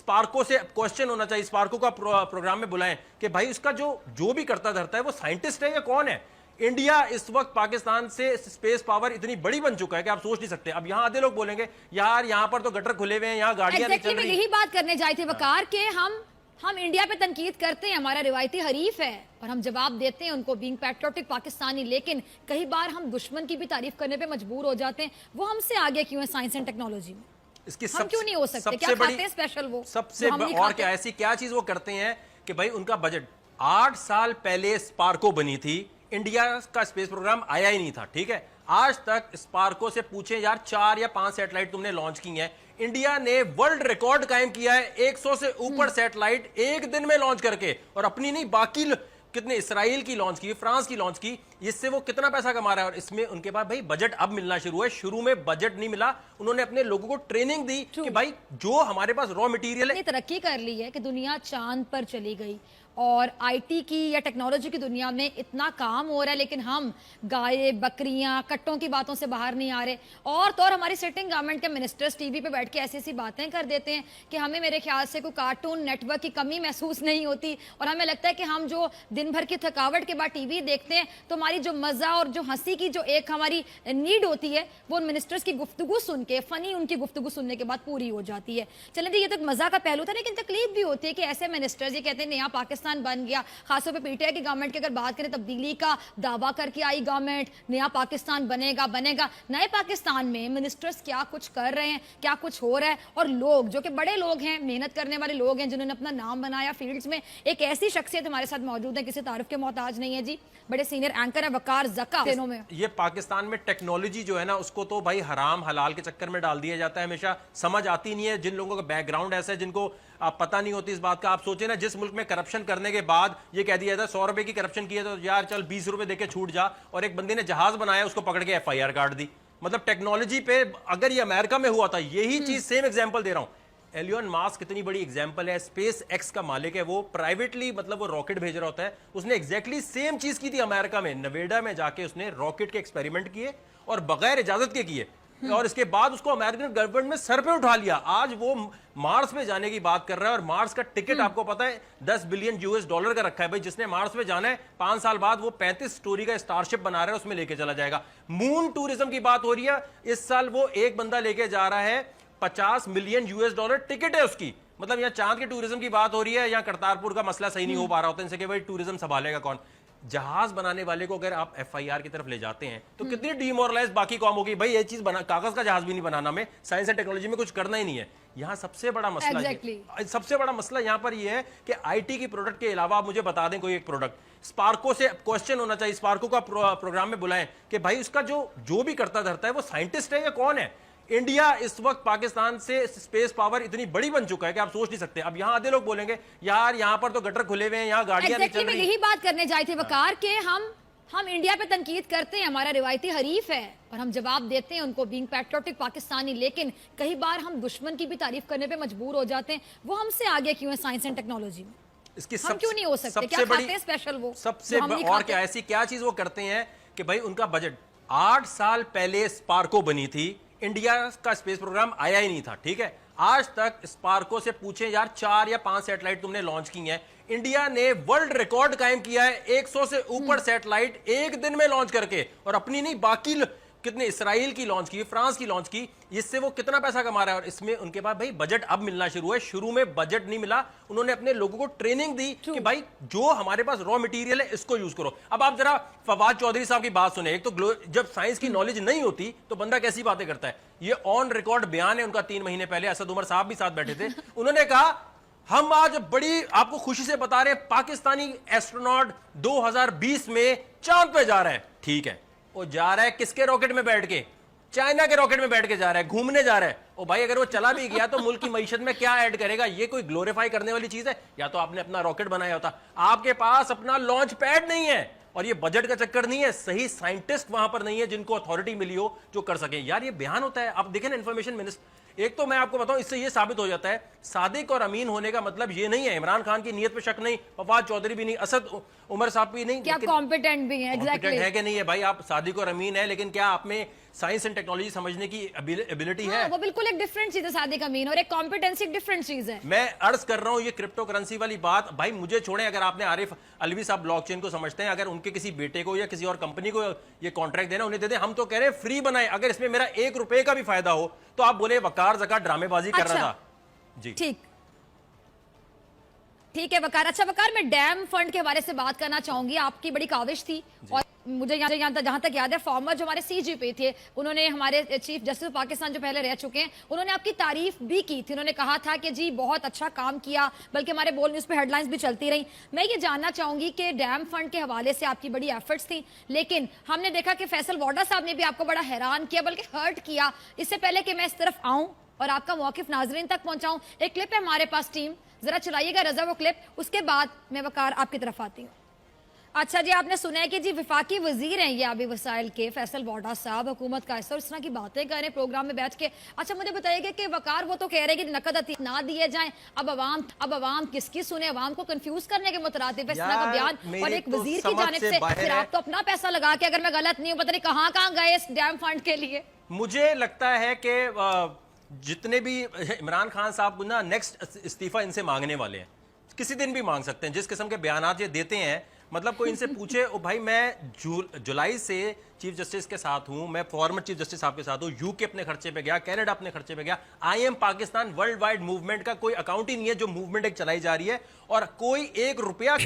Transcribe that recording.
Sparco से question होना चाहिए, स्पार्को का प्रोग्राम में बुलाएं कि भाई उसका जो भी करता धरता है वो साइंटिस्ट है या कौन है। इंडिया इस वक्त पाकिस्तान से स्पेस पावर इतनी बड़ी बन चुका है कि आप सोच नहीं सकते। अब यहां आधे लोग बोलेंगे यार यहां पर तो गटर खुले हुए हैं, यहां गाड़ियां नहीं चल रही। यही बात करने जाए थे वकार के हम इंडिया पे तनकीद करते हैं, हमारा रिवायती हरीफ है और हम जवाब देते हैं उनको बीइंग पैट्रियोटिक पाकिस्तानी, लेकिन कई बार हम दुश्मन की भी तारीफ करने पे मजबूर हो जाते हैं। वो हमसे आगे क्यों है साइंस एंड टेक्नोलॉजी में? इसकी हम क्यों नहीं हो सकते? क्या खाते हैं स्पेशल वो सबसे और क्या ऐसी क्या चीज वो करते हैं कि भाई उनका बजट 8 साल पहले स्पार्को बनी थी, इंडिया का स्पेस प्रोग्राम आया ही नहीं था, ठीक है। आज तक स्पार्को से पूछे यार 4 या 5 सैटेलाइट तुमने लॉन्च की हैं। इंडिया ने वर्ल्ड रिकॉर्ड कायम किया है 100 से ऊपर सैटेलाइट एक दिन में लॉन्च करके, और अपनी नहीं बाकी कितने इसराइल की लॉन्च की, फ्रांस की लॉन्च की। इससे वो कितना पैसा कमा रहा है और इसमें उनके पास भाई बजट अब मिलना शुरू है। शुरू में बजट नहीं मिला, उन्होंने अपने लोगों को ट्रेनिंग दी कि भाई जो हमारे पास रॉ मटेरियल है। तरक्की कर ली है कि दुनिया चांद पर चली गई और आईटी की या टेक्नोलॉजी की दुनिया में इतना काम हो रहा है, लेकिन हम गाय बकरियां कट्टों की बातों से बाहर नहीं आ रहे। और तो और हमारी सिटिंग गवर्नमेंट के मिनिस्टर्स टीवी पे बैठ के ऐसी ऐसी बातें कर देते हैं कि हमें मेरे ख्याल से कोई कार्टून नेटवर्क की कमी महसूस नहीं होती, और हमें लगता है कि हम जो दिन भर की थकावट के बाद टीवी देखते हैं तो हमारी जो मजा और जो हंसी की जो एक हमारी नीड होती है वो मिनिस्टर्स की गुफ्तगू सुन के, फनी उनकी गुफ्तगू सुनने के बाद पूरी हो जाती है। चलें जी, ये तो मजा का पहलू था, लेकिन तकलीफ भी होती है कि ऐसे मिनिस्टर्स ये कहते हैं नया पाकिस्तान बन गया। खासतौर पे पीटीआई की गवर्नमेंट की अगर बात करें, तब्दीली का दावा करके आई गवर्नमेंट, नया पाकिस्तान बनेगा बनेगा। नए पाकिस्तान में मिनिस्टर्स क्या कुछ कर रहे हैं, क्या कुछ हो रहा है, और लोग जो कि बड़े लोग हैं, मेहनत करने वाले लोग हैं, जिन्होंने अपना नाम बनाया फील्ड्स में। एक ऐसी शख्सियत हमारे साथ मौजूद है, किसी तारीफ के मोहताज नहीं है जी, बड़े सीनियर एंकर है वकार ज़का। में ये पाकिस्तान में टेक्नोलॉजी जो है ना, उसको तो भाई हराम हलाल के चक्कर में डाल दिया जाता है हमेशा। समझ आती नहीं है जिन लोगों का बैकग्राउंड ऐसा है, जिनको आप पता नहीं होती इस बात का। आप सोचे ना, जिस मुल्क में करप्शन करने के बाद ये कह दिया था 100 रुपए की करप्शन की है तो यार चल 20 रुपए देके छूट जा, और एक बंदे ने जहाज बनाया उसको पकड़ के FIR काट दी। मतलब टेक्नोलॉजी पे अगर ये अमेरिका में हुआ था, यही चीज सेम एग्जांपल दे रहा हूं। एलियन मास्क कितनी बड़ी एग्जांपल है, स्पेस एक्स का मालिक है, वो प्राइवेटली मतलब वो रॉकेट भेज रहा होता है। उसने एग्जैक्टली सेम चीज की थी अमेरिका में, नवेडा में जाके उसने रॉकेट के एक्सपेरिमेंट किए और बगैर इजाजत के किए, और इसके बाद उसको अमेरिकन गवर्नमेंट में सर पे उठा लिया। आज वो मार्स में जाने की बात कर रहा है, और मार्स का टिकट आपको पता है $10 बिलियन का रखा है। भाई जिसने मार्स में जाना है 5 साल बाद वो 35 स्टोरी का स्टारशिप बना रहा है, उसमें लेके चला जाएगा। मून टूरिज्म की बात हो रही है, इस साल वो एक बंदा लेके जा रहा है, $50 मिलियन टिकट है उसकी। मतलब यहाँ चांद के टूरिज्म की बात हो रही है, यहाँ करतारपुर का मसला सही नहीं हो पा रहा होता, इनसे कि भाई टूरिज्म संभालेगा कौन। जहाज बनाने वाले को अगर आप FIR की तरफ ले जाते हैं तो कितनी डिमोरलाइज बाकी कौम होगी। भाई ये चीज बना, कागज का जहाज भी नहीं बनाना, में साइंस एंड टेक्नोलॉजी में कुछ करना ही नहीं है। यहाँ सबसे बड़ा मसला सबसे बड़ा मसला यहाँ पर ये है कि IT की प्रोडक्ट के अलावा आप मुझे बता दें कोई एक प्रोडक्ट। स्पार्को से क्वेश्चन होना चाहिए, स्पार्को का प्रोग्राम में बुलाएं कि भाई उसका जो भी करता धरता है वो साइंटिस्ट है या कौन है। इंडिया इस वक्त पाकिस्तान से स्पेस पावर इतनी बड़ी बन चुका है कि आप सोच नहीं सकते। अब यहां आधे लोग बोलेंगे यार यहां पर तो गटर खुले हुए हैं, यहां गाड़ियां नहीं चल रही। यही बात करने जाए थे वकार के हम इंडिया पे तनकीद करते हैं, हमारा रिवायती हरीफ है और हम जवाब देते हैं उनको बीइंग पैट्रियोटिक पाकिस्तानी, लेकिन कई बार हम दुश्मन की भी तारीफ करने पे मजबूर हो जाते हैं। वो हमसे आगे क्यों है साइंस एंड टेक्नोलॉजी में? इसकी हम क्यों नहीं हो सकते? क्या खाते हैं स्पेशल वो सबसे और क्या ऐसी क्या चीज वो करते हैं कि भाई उनका बजट 8 साल पहले स्पार्को बनी थी, इंडिया का स्पेस प्रोग्राम आया ही नहीं था, ठीक है। आज तक स्पार्को से पूछे यार 4 या 5 सैटेलाइट तुमने लॉन्च की हैं। इंडिया ने वर्ल्ड रिकॉर्ड कायम किया है 100 से ऊपर सैटेलाइट एक दिन में लॉन्च करके, और अपनी नहीं बाकी कितने इसराइल की लॉन्च की, फ्रांस की लॉन्च की। इससे वो कितना पैसा कमा रहा है और इसमें उनके पास भाई बजट अब मिलना शुरू है। शुरू में बजट नहीं मिला, उन्होंने अपने लोगों को ट्रेनिंग दी कि भाई जो हमारे पास रॉ मटेरियल है इसको यूज करो। अब आप जरा फवाद चौधरी साहब की बात सुने। एक तो जब साइंस की नॉलेज नहीं होती तो बंदा कैसी बातें करता है। ये ऑन रिकॉर्ड बयान है उनका 3 महीने पहले, असद उमर साहब भी साथ बैठे थे। उन्होंने कहा हम आज बड़ी आपको खुशी से बता रहे हैं पाकिस्तानी एस्ट्रोनॉट 2020 में चांद पे जा रहा है। ठीक है, वो जा रहा है किसके रॉकेट में बैठ के? चाइना के रॉकेट में बैठ के जा रहा है, घूमने जा रहा है। ओ भाई अगर वो चला भी गया तो मुल्क की मईशत में क्या ऐड करेगा? ये कोई ग्लोरीफाई करने वाली चीज है? या तो आपने अपना रॉकेट बनाया होता। आपके पास अपना लॉन्च पैड नहीं है, और ये बजट का चक्कर नहीं है, सही साइंटिस्ट वहां पर नहीं है जिनको अथॉरिटी मिली हो जो कर सके। यार ये बयान होता है, आप देखें ना इंफॉर्मेशन मिनिस्टर। एक तो मैं आपको बताऊं, इससे ये साबित हो जाता है सादिक और अमीन होने का मतलब ये नहीं है इमरान खान की नीयत पे शक नहीं, फवाद चौधरी भी नहीं, असद उमर साहब भी नहीं, क्या कॉम्पिटेंट भी है, एग्जैक्टली है कि नहीं है भाई? आप सादिक और अमीन है, लेकिन क्या आप में साइंस एंड टेक्नोलॉजी समझने की एबिलिटी हाँ, है। वो बिल्कुल एक डिफरेंट चीज है सादिक अमीन, और एक कॉम्पिटेंसी एक डिफरेंट चीज है। मैं अर्ज कर रहा हूं ये क्रिप्टो करेंसी वाली बात, भाई मुझे छोड़ें, अगर आपने आरिफ अलवी साहब ब्लॉकचेन को समझते हैं, अगर उनके किसी बेटे को या किसी और कंपनी को ये कॉन्ट्रैक्ट देना, उन्हें दे दें। हम तो कह रहे हैं फ्री बनाए, अगर इसमें मेरा 1 रुपए का भी फायदा हो तो आप बोले वकार ज़कात ड्रामेबाजी कर रहा था जी। ठीक है वकार। अच्छा वकार, मैं डैम फंड के बारे से बात करना चाहूंगी। आपकी बड़ी काविश थी, और मुझे जहां तक याद है, फॉर्मर जो हमारे सीजीपी थे, उन्होंने, हमारे चीफ जस्टिस ऑफ पाकिस्तान जो पहले रह चुके हैं, उन्होंने आपकी तारीफ भी की थी। उन्होंने कहा था कि जी बहुत अच्छा काम किया, बल्कि हमारे बोल न्यूज पे हेडलाइंस भी चलती रही। मैं ये जानना चाहूंगी कि डैम फंड के हवाले से आपकी बड़ी एफर्ट्स थी, लेकिन हमने देखा कि फैसल वाडा साहब ने भी आपको बड़ा हैरान किया, बल्कि हर्ट किया। इससे पहले कि मैं इस तरफ आऊं और आपका मौकिफ नाजरीन तक पहुंचाऊं, एक क्लिप है हमारे पास, टीम जरा चलाइएगा रजा वो क्लिप, उसके बाद मैं वकार आपकी तरफ आती हूँ। अच्छा जी, आपने सुना है कि जी विफाकी वजीर हैं ये आबी वसाइल के, फैसल वाडा साहब, हुकूमत का हिस्सा, और इस तरह की बातें कर रहे हैं प्रोग्राम में बैठ के। अच्छा मुझे बताइएगा कि वकार वो तो कह रहे हैं कि नकद अतीक ना दिए जाएं, अब अवाम किसकी सुने, अवाम को कंफ्यूज करने के मुतरातिब है इस तरह का बयान, और एक वजीर की जानिब से फिर आप तो अपना पैसा लगा के, अगर मैं गलत नहीं हूं, पता नहीं कहां गए इस डैम फंड के लिए। मुझे लगता है कि जितने भी इमरान खान साहब ना नेक्स्ट इस्तीफा इनसे मांगने वाले हैं, किसी दिन भी मांग सकते हैं। जिस किस्म के बयानात ये देते हैं, मतलब कोई इनसे पूछे ओ भाई मैं जुलाई से चीफ जस्टिस के साथ हूं, मैं फॉर्मर चीफ जस्टिस साहब के साथ हूं, यूके अपने खर्चे पे गया, कनाडा अपने खर्चे पे गया, I am Pakistan world wide movement का कोई अकाउंट ही नहीं है जो मूवमेंट एक चलाई जा रही है, और कोई 1 रुपया